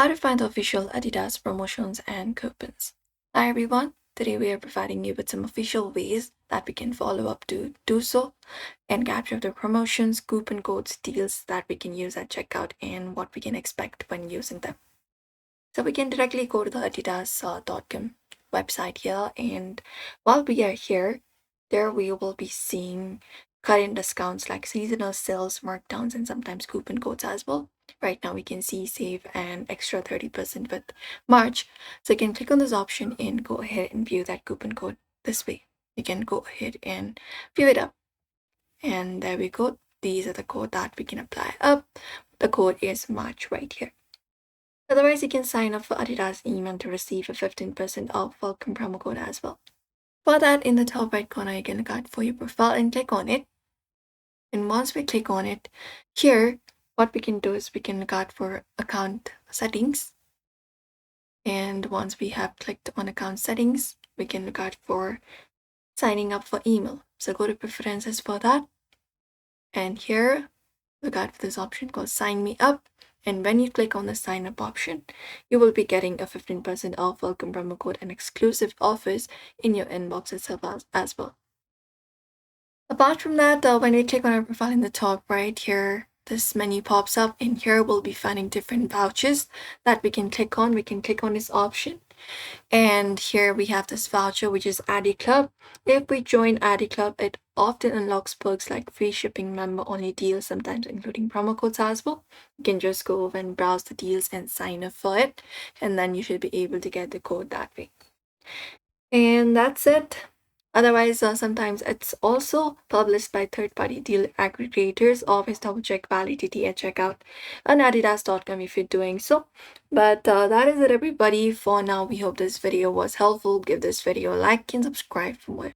How to find the official Adidas promotions and coupons. Hi everyone, today we are providing you with some official ways that we can follow up to do so and capture the promotions, coupon codes, deals that we can use at checkout and what we can expect when using them. So we can directly go to the adidas.com website here, and while we are here, there we will be seeing current discounts like seasonal sales, markdowns, and sometimes coupon codes as well. Right now we can see save an extra 30% with March. So you can click on this option and go ahead and view that coupon code this way. You can go ahead and view it up. And there we go. These are the code that we can apply up. The code is March right here. Otherwise, you can sign up for Adidas email to receive a 15% off welcome promo code as well. For that, in the top right corner, you can look out for your profile and click on it. And once we click on it, here, what we can do is we can look out for account settings. And once we have clicked on account settings, we can look out for signing up for email. So go to preferences for that. And here, look out for this option called sign me up. And when you click on the sign up option, you will be getting a 15% off welcome promo code and exclusive offers in your inbox itself as well. Apart from that, when we click on our profile in the top right here, this menu pops up, and here we'll be finding different vouchers that we can click on. We can click on this option. And here we have this voucher, which is Addy Club. If we join Addy Club, it often unlocks perks like free shipping, member only deals, sometimes including promo codes as well. You can just go over and browse the deals and sign up for it, and then you should be able to get the code that way. And that's it. Otherwise, sometimes it's also published by third-party deal aggregators. Always double-check validity at checkout on adidas.com if you're doing so. But that is it, everybody. For now, we hope this video was helpful. Give this video a like and subscribe for more.